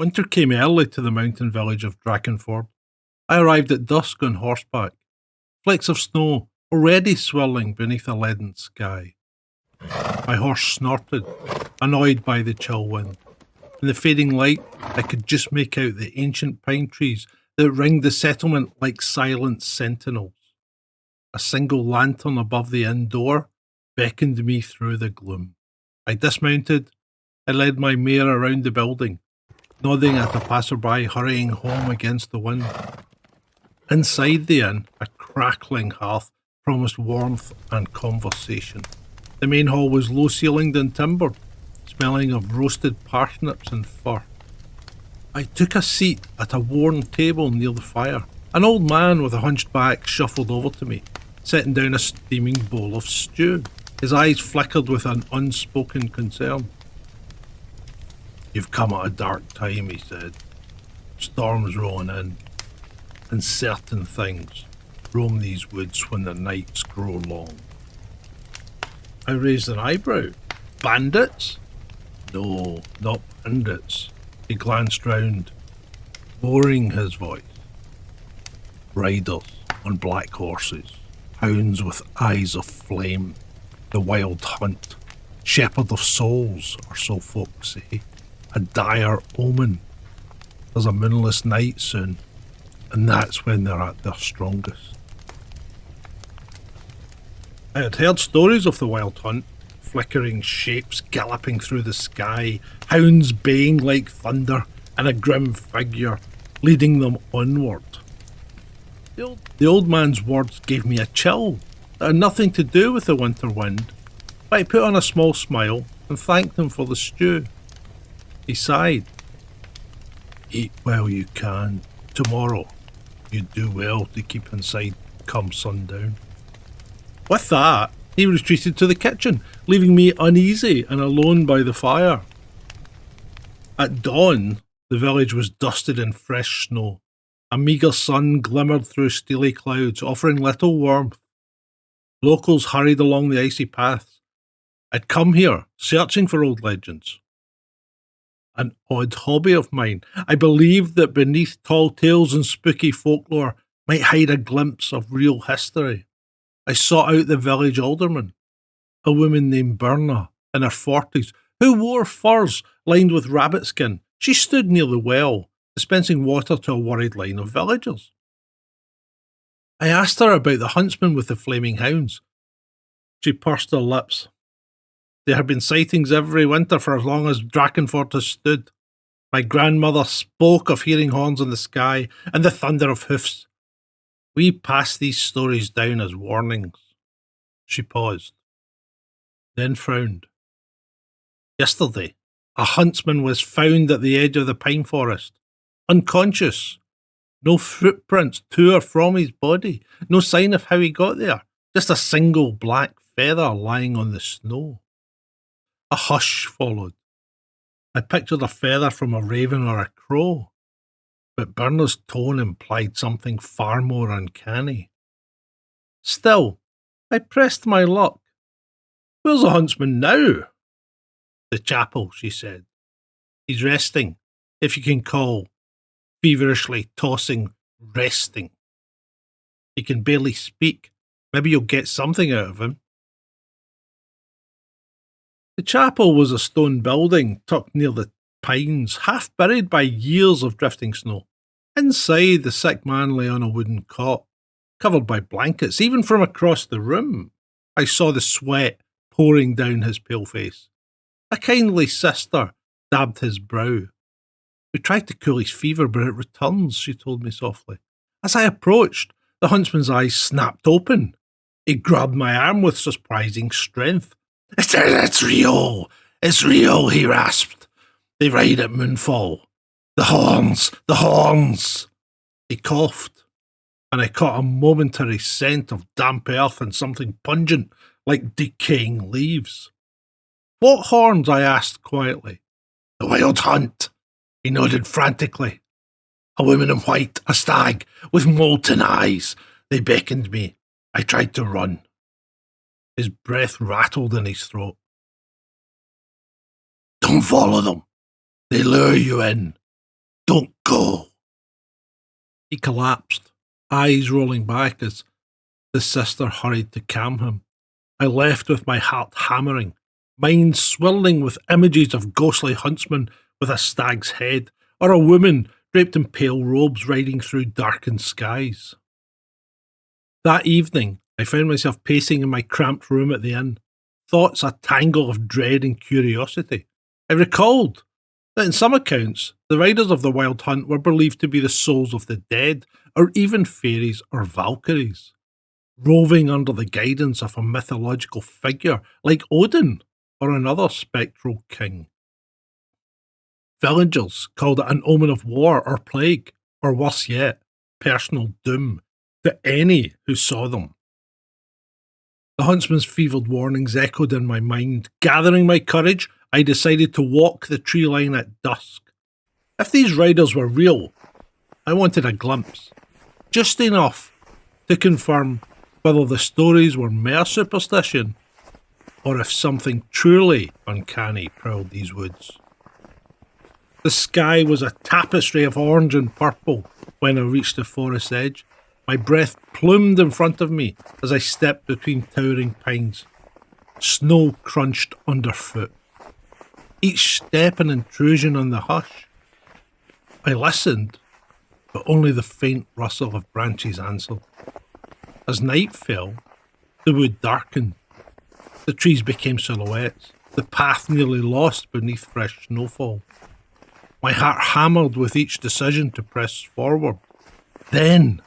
Winter came early to the mountain village of Drachenford. I arrived at dusk on horseback, flakes of snow already swirling beneath a leaden sky. My horse snorted, annoyed by the chill wind. In the fading light, I could just make out the ancient pine trees that ringed the settlement like silent sentinels. A single lantern above the inn door beckoned me through the gloom. I dismounted. I led my mare around the building, nodding at a passerby hurrying home against the wind. Inside the inn, a crackling hearth promised warmth and conversation. The main hall was low-ceilinged and timbered, smelling of roasted parsnips and fir. I took a seat at a worn table near the fire. An old man with a hunched back shuffled over to me, setting down a steaming bowl of stew. His eyes flickered with an unspoken concern. "You've come at a dark time," he said. "Storms rolling in, and certain things roam these woods when the nights grow long." I raised an eyebrow. "Bandits?" "No, not bandits." He glanced round, lowering his voice. "Riders on black horses, hounds with eyes of flame, the wild hunt, shepherd of souls, or so folk say. A dire omen. There's a moonless night soon, and that's when they're at their strongest." I had heard stories of the wild hunt, flickering shapes galloping through the sky, hounds baying like thunder, and a grim figure leading them onward. The old man's words gave me a chill that had nothing to do with the winter wind, but I put on a small smile and thanked him for the stew. He sighed. "Eat while you can. Tomorrow you'd do well to keep inside come sundown." With that, he retreated to the kitchen, leaving me uneasy and alone by the fire. At dawn, the village was dusted in fresh snow. A meagre sun glimmered through steely clouds, offering little warmth. Locals hurried along the icy paths. I'd come here, searching for old legends. An odd hobby of mine. I believed that beneath tall tales and spooky folklore might hide a glimpse of real history. I sought out the village alderman, a woman named Berna, in her 40s, who wore furs lined with rabbit skin. She stood near the well, dispensing water to a worried line of villagers. I asked her about the huntsman with the flaming hounds. She pursed her lips. There have been sightings every winter for as long as Drachenford has stood. My grandmother spoke of hearing horns in the sky and the thunder of hoofs. We pass these stories down as warnings." She paused, then frowned. "Yesterday, a huntsman was found at the edge of the pine forest, unconscious. No footprints to or from his body, no sign of how he got there, just a single black feather lying on the snow." A hush followed. I pictured a feather from a raven or a crow, but Berna's tone implied something far more uncanny. Still, I pressed my luck. "Where's the huntsman now?" "The chapel," she said. "He's resting, if you can call feverishly tossing resting. He can barely speak. Maybe you'll get something out of him." The chapel was a stone building tucked near the pines, half buried by years of drifting snow. Inside, the sick man lay on a wooden cot, covered by blankets. Even from across the room, I saw the sweat pouring down his pale face. A kindly sister dabbed his brow. "We tried to cool his fever, but it returns," she told me softly. As I approached, the huntsman's eyes snapped open. He grabbed my arm with surprising strength. It's real! It's real!" he rasped. "They ride at moonfall. The horns! The horns!" He coughed, and I caught a momentary scent of damp earth and something pungent like decaying leaves. "What horns?" I asked quietly. "The wild hunt," he nodded frantically. "A woman in white, a stag, with molten eyes. They beckoned me. I tried to run." His breath rattled in his throat. "Don't follow them. They lure you in. Go! He collapsed, eyes rolling back as the sister hurried to calm him. I left with my heart hammering, mind swirling with images of ghostly huntsmen with a stag's head, or a woman draped in pale robes riding through darkened skies. That evening, I found myself pacing in my cramped room at the inn, thoughts a tangle of dread and curiosity. I recalled that in some accounts, the riders of the Wild Hunt were believed to be the souls of the dead, or even fairies or Valkyries, roving under the guidance of a mythological figure like Odin or another spectral king. Villagers called it an omen of war or plague, or worse yet, personal doom to any who saw them. The huntsman's fevered warnings echoed in my mind. Gathering my courage, I decided to walk the tree line at dusk. If these riders were real, I wanted a glimpse, just enough to confirm whether the stories were mere superstition or if something truly uncanny prowled these woods. The sky was a tapestry of orange and purple when I reached the forest edge. My breath plumed in front of me as I stepped between towering pines. Snow crunched underfoot. Each step an intrusion on the hush. I listened, but only the faint rustle of branches answered. As night fell, the wood darkened. The trees became silhouettes, the path nearly lost beneath fresh snowfall. My heart hammered with each decision to press forward. Then,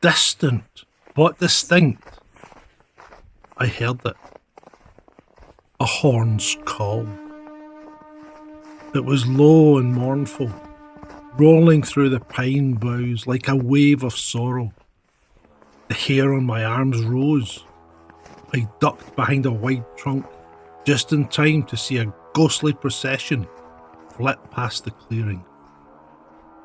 distant but distinct, I heard it. A horn's call. It was low and mournful, rolling through the pine boughs like a wave of sorrow. The hair on my arms rose. I ducked behind a wide trunk, just in time to see a ghostly procession flit past the clearing.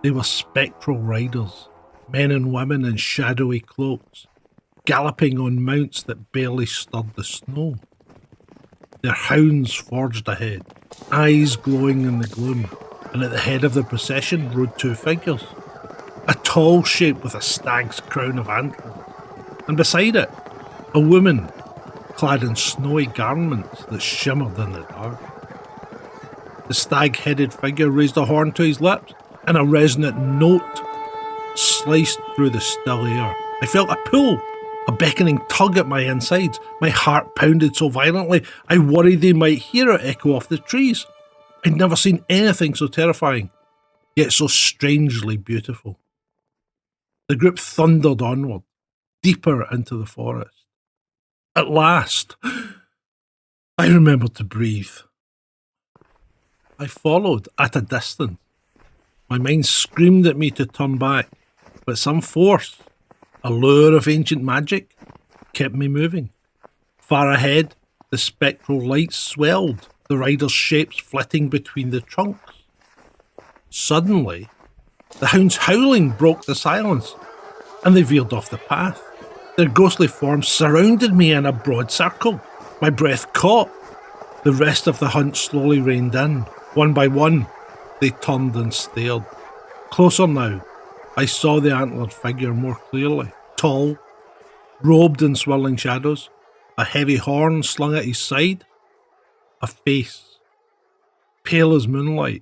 They were spectral riders, men and women in shadowy cloaks, galloping on mounts that barely stirred the snow. Their hounds forged ahead, eyes glowing in the gloom, and at the head of the procession rode two figures. A tall shape with a stag's crown of antlers, and beside it, a woman clad in snowy garments that shimmered in the dark. The stag-headed figure raised a horn to his lips, and a resonant note sliced through the still air. I felt a pull, a beckoning tug at my insides. My heart pounded so violently, I worried they might hear it echo off the trees. I'd never seen anything so terrifying, yet so strangely beautiful. The group thundered onward, deeper into the forest. At last, I remembered to breathe. I followed at a distance. My mind screamed at me to turn back, but some force, a lure of ancient magic, kept me moving. Far ahead, the spectral lights swelled, the riders' shapes flitting between the trunks. Suddenly, the hounds' howling broke the silence, and they veered off the path. Their ghostly forms surrounded me in a broad circle. My breath caught. The rest of the hunt slowly reined in. One by one, they turned and stared. Closer now, I saw the antlered figure more clearly. Tall, robed in swirling shadows, a heavy horn slung at his side. A face, pale as moonlight,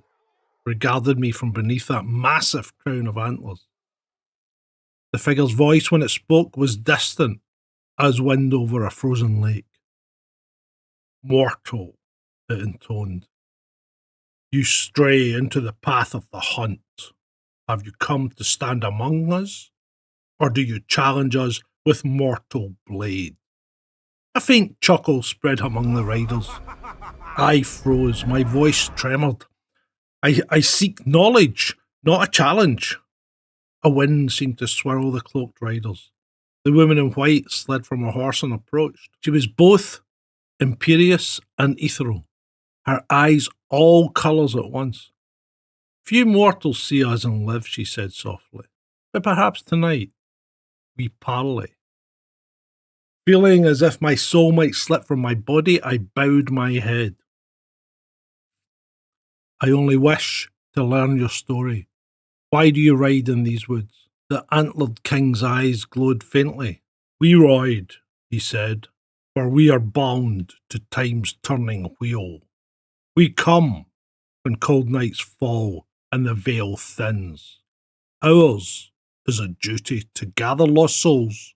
regarded me from beneath that massive crown of antlers. The figure's voice, when it spoke, was distant as wind over a frozen lake. Mortal, it intoned. You stray into the path of the hunt. Have you come to stand among us? Or do you challenge us with mortal blade? A faint chuckle spread among the riders. I froze, my voice trembled. I seek knowledge, not a challenge. A wind seemed to swirl the cloaked riders. The woman in white slid from her horse and approached. She was both imperious and ethereal, her eyes all colours at once. Few mortals see us and live, she said softly, but perhaps tonight we parley. Feeling as if my soul might slip from my body, I bowed my head. I only wish to learn your story, Why do you ride in these woods? The antlered king's eyes glowed faintly. We ride, he said, for we are bound to time's turning wheel. We come when cold nights fall and the veil thins. Ours is a duty to gather lost souls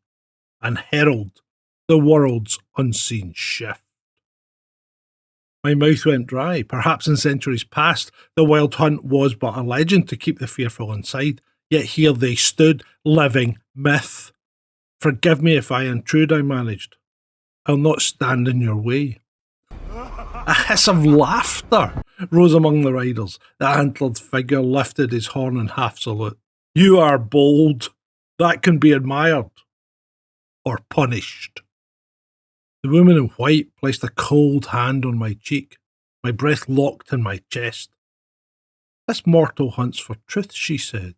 and herald the world's unseen shift. My mouth went dry. Perhaps in centuries past, the wild hunt was but a legend to keep the fearful inside. Yet here they stood, living myth. Forgive me if I intrude, I managed. I'll not stand in your way. A hiss of laughter rose among the riders. The antlered figure lifted his horn in half salute. You are bold. That can be admired or punished. The woman in white placed a cold hand on my cheek. My breath locked in my chest. This mortal hunts for truth, she said.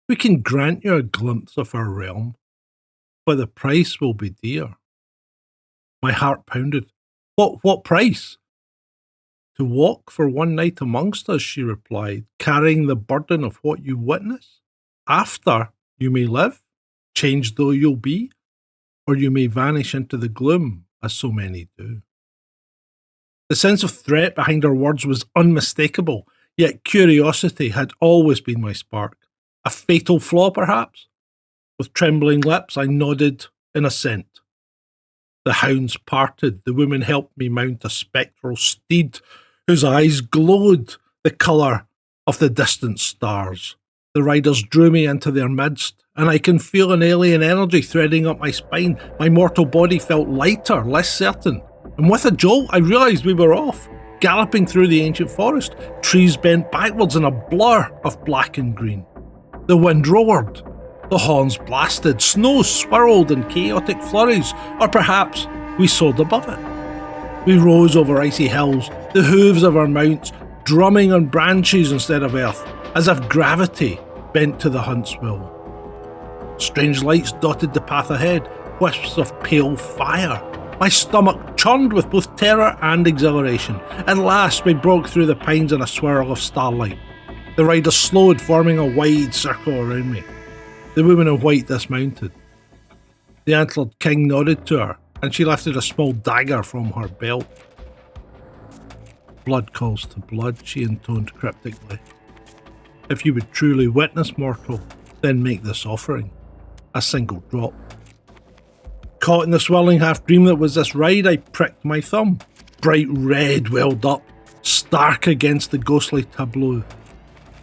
We can grant you a glimpse of our realm, but the price will be dear. My heart pounded. What price? To walk for one night amongst us, she replied, carrying the burden of what you witness. After, you may live, changed though you'll be, or you may vanish into the gloom, as so many do. The sense of threat behind her words was unmistakable, yet curiosity had always been my spark. A fatal flaw, perhaps? With trembling lips, I nodded in assent. The hounds parted. The woman helped me mount a spectral steed whose eyes glowed the colour of the distant stars. The riders drew me into their midst, and I can feel an alien energy threading up my spine. My mortal body felt lighter, less certain, and with a jolt I realised we were off, galloping through the ancient forest, trees bent backwards in a blur of black and green. The wind roared, the horns blasted, snow swirled in chaotic flurries, or perhaps we soared above it. We rose over icy hills, the hooves of our mounts drumming on branches instead of earth, as if gravity bent to the hunt's will. Strange lights dotted the path ahead, wisps of pale fire. My stomach churned with both terror and exhilaration. At last we broke through the pines in a swirl of starlight. The riders slowed, forming a wide circle around me. The woman in white dismounted. The antlered king nodded to her, and she lifted a small dagger from her belt. Blood calls to blood, she intoned cryptically. If you would truly witness, mortal, then make this offering. A single drop. Caught in the swirling half-dream that was this ride, I pricked my thumb. Bright red welled up, stark against the ghostly tableau.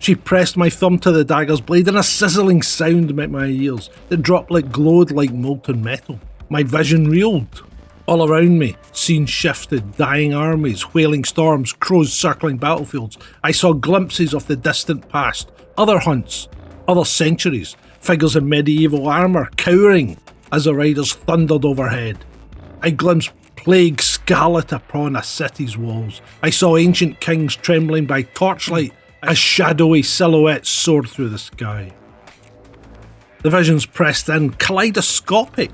She pressed my thumb to the dagger's blade, and a sizzling sound met my ears. The droplet glowed like molten metal. My vision reeled. All around me, scenes shifted, dying armies, wailing storms, crows circling battlefields. I saw glimpses of the distant past, other hunts, other centuries, figures in medieval armour cowering as the riders thundered overhead. I glimpsed plague scarlet upon a city's walls. I saw ancient kings trembling by torchlight as shadowy silhouettes soared through the sky. The visions pressed in, kaleidoscopic,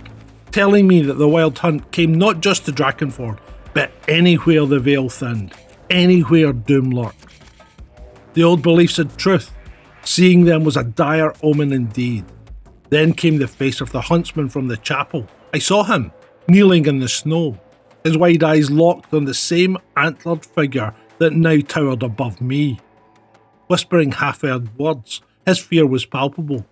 telling me that the wild hunt came not just to Drakenford, but anywhere the veil thinned, anywhere doom lurked. The old beliefs had truth. Seeing them was a dire omen indeed. Then came the face of the huntsman from the chapel. I saw him, kneeling in the snow, his wide eyes locked on the same antlered figure that now towered above me. Whispering half-heard words, his fear was palpable.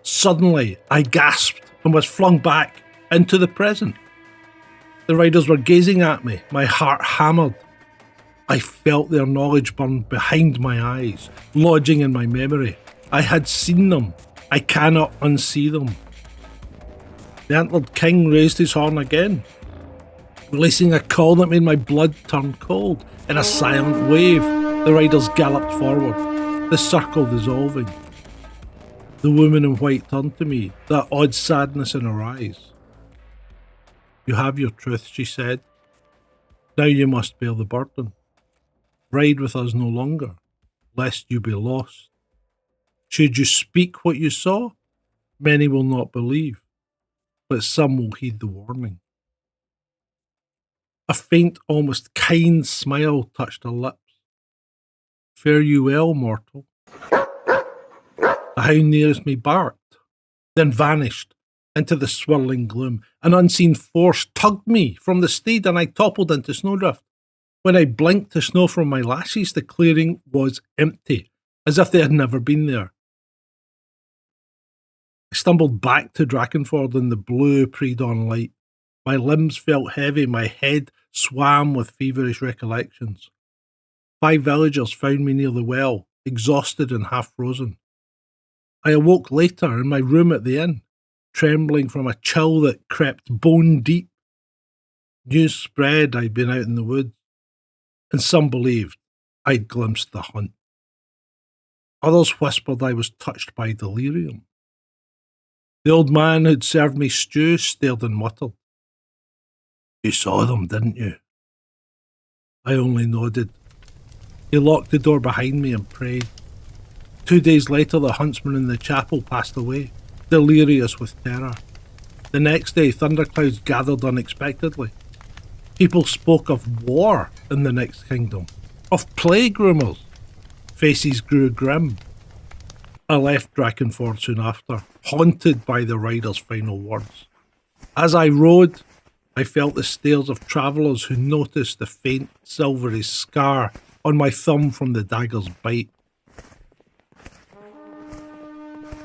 Suddenly, I gasped and was flung back into the present. The riders were gazing at me, my heart hammered. I felt their knowledge burn behind my eyes, lodging in my memory. I had seen them. I cannot unsee them. The antlered king raised his horn again, releasing a call that made my blood turn cold. In a silent wave, the riders galloped forward, the circle dissolving. The woman in white turned to me, that odd sadness in her eyes. You have your truth, she said. Now you must bear the burden. Ride with us no longer, lest you be lost. Should you speak what you saw, many will not believe, but some will heed the warning. A faint, almost kind smile touched her lips. Fare you well, mortal. The hound nearest me barked, then vanished into the swirling gloom. An unseen force tugged me from the steed and I toppled into snowdrift. When I blinked the snow from my lashes, the clearing was empty, as if they had never been there. I stumbled back to Drachenford in the blue pre-dawn light. My limbs felt heavy, my head swam with feverish recollections. 5 villagers found me near the well, exhausted and half frozen. I awoke later in my room at the inn, trembling from a chill that crept bone deep. News spread I'd been out in the woods, and some believed I'd glimpsed the hunt. Others whispered I was touched by delirium. The old man who'd served me stew stared and muttered, "You saw them, didn't you?" I only nodded. He locked the door behind me and prayed. 2 days later, the huntsman in the chapel passed away, delirious with terror. The next day, thunderclouds gathered unexpectedly. People spoke of war in the next kingdom, of plague rumours. Faces grew grim. I left Drachenford soon after, haunted by the rider's final words. As I rode, I felt the stares of travellers who noticed the faint silvery scar on my thumb from the dagger's bite.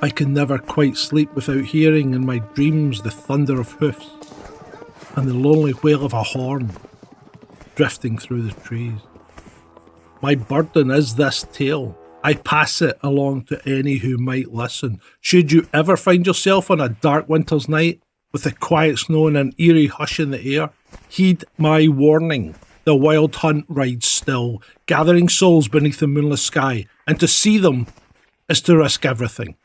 I could never quite sleep without hearing in my dreams the thunder of hoofs and the lonely wail of a horn drifting through the trees. My burden is this tale. I pass it along to any who might listen. Should you ever find yourself on a dark winter's night with the quiet snow and an eerie hush in the air, heed my warning. The wild hunt rides still, gathering souls beneath the moonless sky, and to see them is to risk everything.